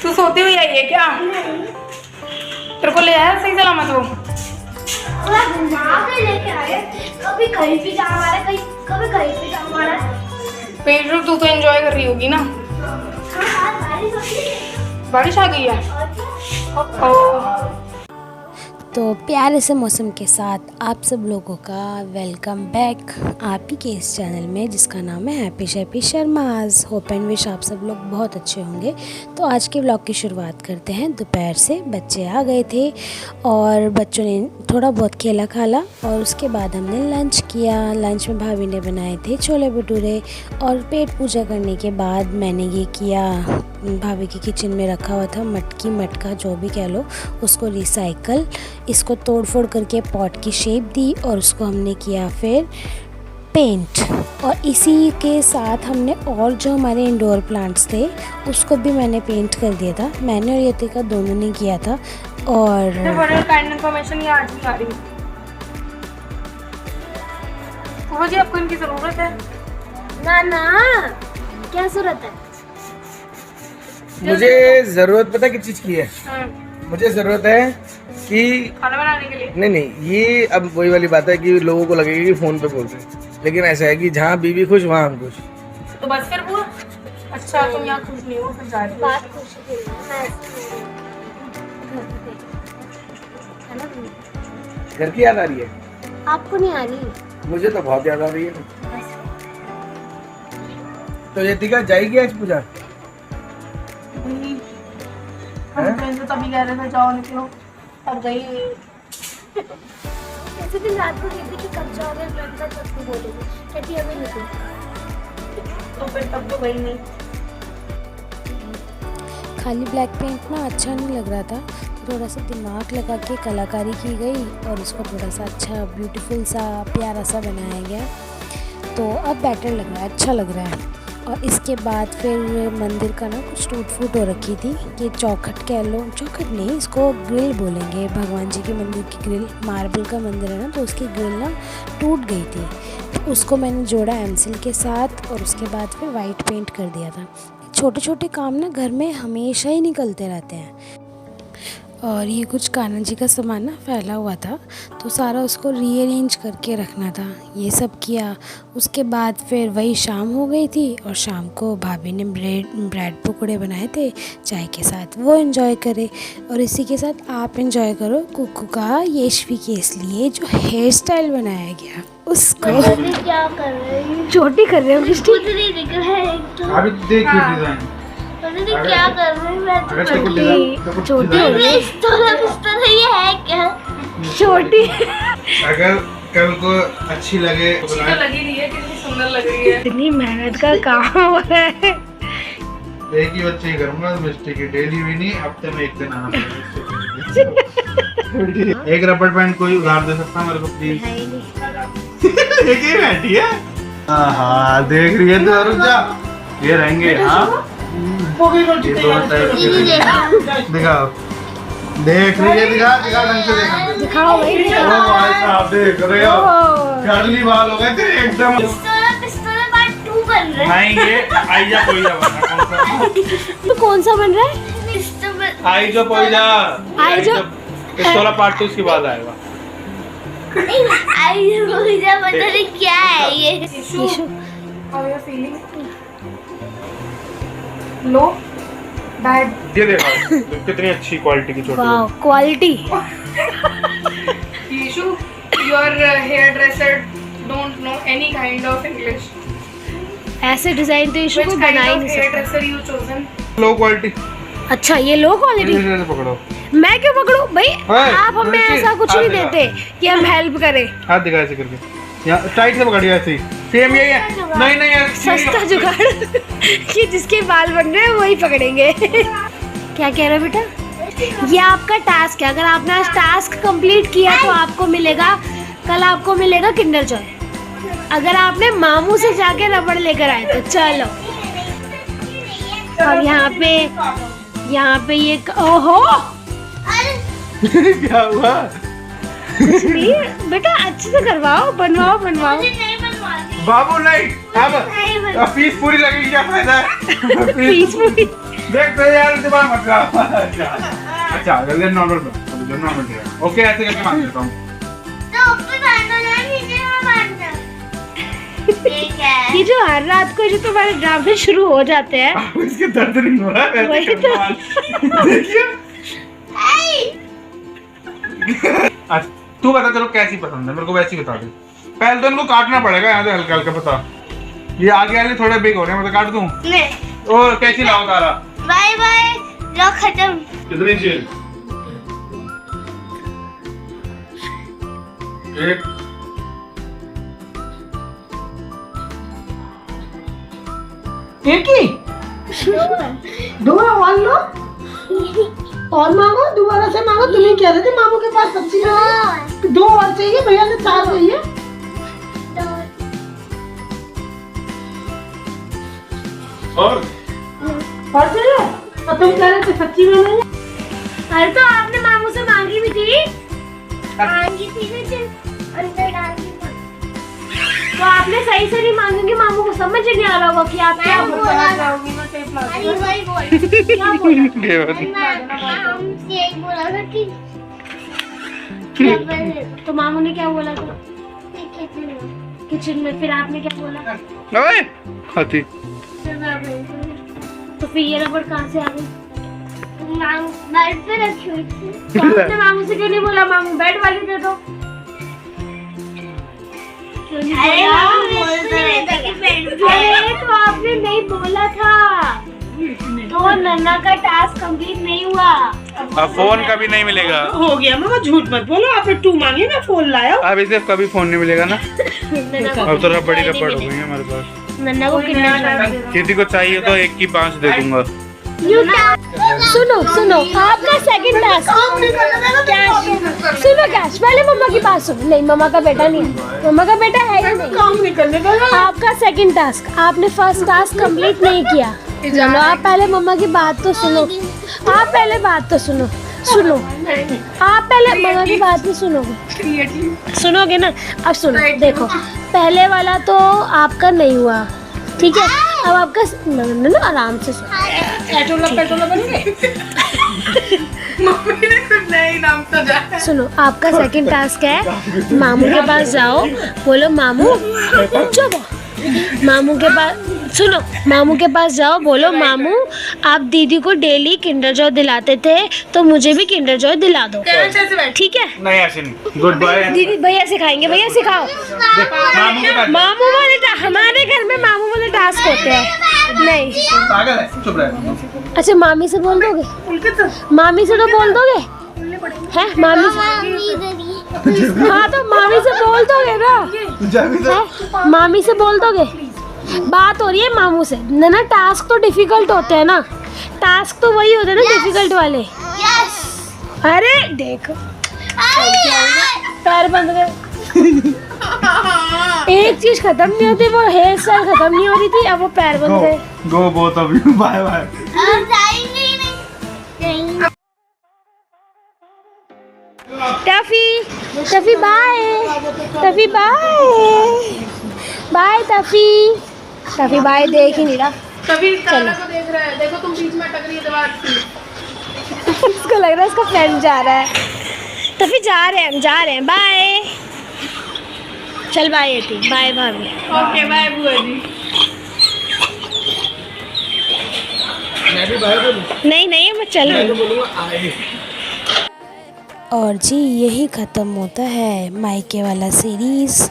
तू सोती हुई आई है क्या? तेरे को ले आया सही सलामत वो? लेके आए, कभी कहीं भी जा रहा है, कभी कहीं भी जा रहा है। पेट तू तो एंजॉय कर रही होगी ना? बारिश आ गई है। तो प्यारे से मौसम के साथ आप सब लोगों का वेलकम बैक आप ही के इस चैनल में जिसका नाम है हैप्पी शैप्पी शर्माज। होप एंड विश आप सब लोग बहुत अच्छे होंगे। तो आज के व्लॉग की शुरुआत करते हैं। दोपहर से बच्चे आ गए थे और बच्चों ने थोड़ा बहुत खेला खाला और उसके बाद हमने लंच किया। लंच में भाभी ने बनाए थे छोले भटूरे और पेट पूजा करने के बाद मैंने ये किया, भाभी के किचन में रखा हुआ था मटका जो भी कह लो उसको रिसाइकल, इसको तोड़ फोड़ करके पॉट की शेप दी और उसको हमने किया फिर पेंट। और इसी के साथ हमने और जो हमारे इंडोर प्लांट्स थे उसको भी मैंने पेंट कर दिया था। मैंने और यतिका दोनों ने किया था। और काइंड इन्फॉर्मेशन ये आज भी आ रही है जी, आपको इनकी जरूरत है? ना क्या जरूरत है? मुझे जरूरत पता किस चीज की है? मुझे जरूरत है कि खाना बनाने के लिए। नहीं, ये अब वही वाली बात है कि लोगों को लगेगा कि फोन पे बोल रहे हैं, लेकिन ऐसा है कि जहाँ बीवी खुश वहाँ हम खुश। तो बस फिर वो अच्छा, तुम यहाँ खुश नहीं हो फिर जा रही हो। बात खुशी घर की याद आ रही है? आपको नहीं आ रही? मुझे तो बहुत याद आ रही है। तो यतिका जाएगी आज पूजा? हम फ्रेंड्स तभी कह रहे थे जाओ निकलो, अब गई नहीं। ऐसे दिन रात को कहती कि कब जाओगे, मैं सबको बोलूंगी कहती अभी निकलो, तो फिर तब तो गई नहीं। खाली ब्लैक पेंट ना अच्छा नहीं लग रहा था, तो थोड़ा सा दिमाग लगा के कलाकारी की गई और उसको थोड़ा सा अच्छा ब्यूटीफुल सा प्यारा सा बनाया गया। तो अब बेटर लग रहा है, अच्छा लग रहा है। और इसके बाद फिर मंदिर का ना कुछ टूट फूट हो रखी थी कि चौखट कह लो, चौखट नहीं इसको ग्रिल बोलेंगे, भगवान जी के मंदिर की ग्रिल, मार्बल का मंदिर है ना तो उसकी ग्रिल ना टूट गई थी। तो उसको मैंने जोड़ा एमसिल के साथ और उसके बाद फिर वाइट पेंट कर दिया था। छोटे छोटे काम ना घर में हमेशा ही निकलते रहते हैं। और ये कुछ कान्हा जी का सामान ना फैला हुआ था तो सारा उसको रीअरेंज करके रखना था, ये सब किया। उसके बाद फिर वही शाम हो गई थी और शाम को भाभी ने ब्रेड पकौड़े बनाए थे चाय के साथ, वो एंजॉय करे। और इसी के साथ आप एंजॉय करो कुकू का यशवी के इसलिए जो हेयर स्टाइल बनाया गया उसको। क्या कर रहे हो? छोटी कर रहे हो कुछ नहीं दिख रहा है एकदम। अभी देखिए डिजाइन क्या कर रहे हैं? मैं छोटी हो गई, ये है क्या? छोटी। अगर कल को अच्छी लगे अच्छी तो लगी रही है, कितनी सुंदर लग रही है। इतनी मेहनत का काम हो रहा है। एक ही बच्चे ही करूंगा मिस्टेक, डेली भी नहीं, हफ्ते में एक दिन आना पड़ेगा। एक रबड़ बैंड कोई उधार दे सकता मेरे को प्लीज? एक ही बैठी है। हाँ देख रही है तो रुक जा, ये रहेंगे। हाँ ये दोनों टाइप के दिखाओ, देख रही है, दिखा ढंग से देखा, दिखाओ भाई, ओ भाई साहब देख रहे हो, कर्ली बाल हो गए तेरे एकदम। पिस्तौल पार्ट 2 बन रहा है। नहीं ये आईजा पोइजा बना, कौन सा? तो कौन सा बन रहा है? पिस्तौल आईजा पोइजा, आईजा पिस्तौला पार्ट 2 उसके बाद आएगा। मुझे पता नहीं क्या है ये। How are you feeling? लो बैड। ये देखो कितनी अच्छी क्वालिटी की छोटी वाह क्वालिटी। यीशु, your hairdresser don't know any kind of English. ऐसे डिजाइन तो इशू Which को kind बना ही of नहीं सकता। hairdresser you chosen? Low quality. अच्छा ये लो क्वालिटी, इसे पकड़ो। मैं क्यों पकड़ूं भाई? ओए, आप हमें रुचि, ऐसा कुछ हाथ नहीं दिखा। देते कि हम हेल्प करें। हाथ दिखा ऐसे करके, यहाँ टाइट से पकड़िए ऐसे ही, सेम यही है। नहीं यार सस्ता जुगाड़ कि जिसके बाल बन रहे हैं वही पकड़ेंगे। क्या कह रहे हो बेटा? ये आपका टास्क है, अगर आपने आज टास्क कंप्लीट किया तो आपको मिलेगा, कल आपको मिलेगा किंडर जॉय। अगर आपने मामू से जाके रबड़ लेकर आए तो चलो। और यहाँ पे ये ओहो क्या हुआ? कुछ नहीं बेटा, अच्छे से करवाओ, बनवाओ। बाबू नहीं, अब फीस पूरी लगेगी, क्या फायदा है? फीस पूरी देख तो यार दिमाग मत खराब। अच्छा जल्दी नॉर्मल कर, ओके ऐसे करके मार देता हूँ। तो ऊपर बांधना ना, नीचे में बांधना। ठीक है। ये जो हर रात को जो तुम्हारे ड्रामे शुरू हो जाते हैं, इसके दर्द नहीं हो रहा है वही तो। देखिए। अच्छा तू बता तेरे को कैसी पसंद है, मेरे को वैसी बता दे। पहले तो इनको काटना पड़ेगा यहाँ से हल्का हल्का, बता। ये आगे वाले थोड़े बिग हो रहे हैं, मैं तो काट दूं। नहीं। और कैसी लाओ तारा? बाय बाय, लो खत्म। कितनी चाहिए? एक। एक ही दो और लो, और मांगो, दोबारा से मांगो। तुम्हें कह रहे थे मामू के पास सब्जी है, दो और चाहिए, भैया ने 4 चाहिए। और चाहिए? और तुम कह रहे थे सच्ची में नहीं? अरे तो आपने मामू से मांगी भी थी। मांगी थी लेकिन अंदर डाल दी। तो आपने सही से नहीं मांगेंगे, मामू को समझ नहीं आ रहा होगा कि आप क्या बोल रहे अरे वही बोल। क्या बोल रहे हमसे एक बोला था कि तो मामू ने क्या बोला था किचन में, फिर आपने क्या बोला? ओए हाथी। तो फिर ये रबड़ कहाँ से आ गई? बेड पे रखी हुई थी। तो आपने मामू से क्यों नहीं बोला मामू बेड वाली दे दो? क्यों नहीं अरे बोला? मामू बोलते रहते कि बेड पे। अरे तो आपने नहीं बोला था, तो नन्ना का टास्क कंप्लीट नहीं हुआ। अब फोन कभी नहीं मिलेगा। हो गया मामा, झूठ मत बोलो। आपने 2 मांगे, मैं फोन लाया। अब इसे कभी फोन नहीं मिलेगा ना। नन्ना को अब तो बड़ी रबड़ हो गई है हमारे पास। नन्ना को कितना किसी को चाहिए तो 1 की 5 दे दूंगा। सुनो सुनो, आपका सेकंड टास्क कैश। सुनो कैश, पहले मम्मा की बात सुनो। नहीं मम्मा का बेटा नहीं है, मम्मा का बेटा है ही नहीं। काम नहीं करने का। आपका सेकंड टास्क, आपने फर्स्ट टास्क कंप्लीट नहीं किया। चलो आप पहले मम्मा की बात तो सुनो। आप पहले बात तो सुनो। आप पहले मम्मा की बात नहीं सुनोगे, सुनोगे ना? अब सुनो, देखो पहले वाला तो आपका नहीं हुआ, ठीक है? अब आपका ना आराम से सुनो। पेट्रोल बनेंगे। मम्मी ने कुछ नया नाम सजा। सुनो, आपका सेकंड टास्क है, मामू के पास जाओ, बोलो मामू चुप। मामू के पास सुनो, मामू के पास जाओ, बोलो मामू आप दीदी को डेली किंडर जॉय दिलाते थे, तो मुझे भी किंडर जॉय दिला दो, ठीक है? नहीं ऐसे नहीं। Goodbye. दीदी भैया सिखाएंगे, भैया सिखाओ। मामू के पास। मामू वाले हमारे घर में मामू वाले टास्क होते हैं। नहीं पागल है, चुप रह। अच्छा मामी से बोल दोगे? मामी से तो बोल दोगे? है मामी से? हाँ तो मामी से बोल दोगे ना? है? मामी से बोल दोगे? बात हो रही है मामू से ना। टास्क तो डिफिकल्ट होते हैं ना, टास्क तो वही होते हैं ना डिफिकल्ट वाले। अरे देखो पैर बंद गए। एक चीज खत्म नहीं होती, वो हेयर स्टाइल खत्म नहीं हो रही थी, अब वो पैर बंद गए। Go both of you, bye bye. Tuffy bye. Tuffy bye bye. Tuffy bye देख ही नहीं रहा। तभी तारा को देख रहा है। देखो तुम बीच में अटक रही है दीवार से। उसको लग रहा है उसका फ्रेंड जा रहा है। टफी जा रहे हैं, हम जा रहे हैं, बाय। चल बाय एटी, बाय भाभी। ओके बाय बुआ जी। मैं भी बाय बोलूं? नहीं मैं चल रही हूँ। आए। और जी यही ख़त्म होता है मायके वाला सीरीज़।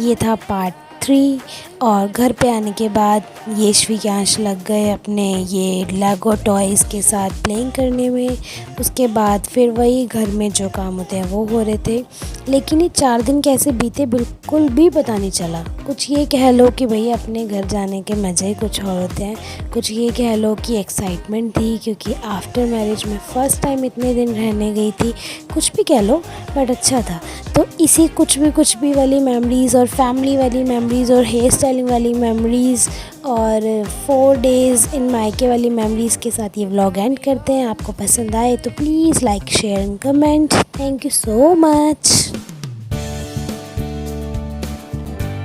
ये था पार्ट 3। और घर पे आने के बाद यशवी के आंच लग गए अपने ये लेगो टॉयज़ के साथ प्लेइंग करने में। उसके बाद फिर वही घर में जो काम होते हैं वो हो रहे थे। लेकिन ये 4 दिन कैसे बीते बिल्कुल भी पता नहीं चला। कुछ ये कह लो कि भई अपने घर जाने के मज़े ही कुछ और होते हैं, कुछ ये कह लो कि एक्साइटमेंट थी क्योंकि आफ्टर मैरिज में फ़र्स्ट टाइम इतने दिन रहने गई थी, कुछ भी कह लो बट अच्छा था। तो इसी कुछ भी वाली मेमोरीज़ और फैमिली वाली मेमोरीज़ और हेयर स्टाइलिंग वाली मेमोरीज़ और 4 डेज़ इन मायके वाली मेमोरीज़ के साथ ये व्लॉग एंड करते हैं। आपको पसंद आए तो please like share and comment. Thank you so much.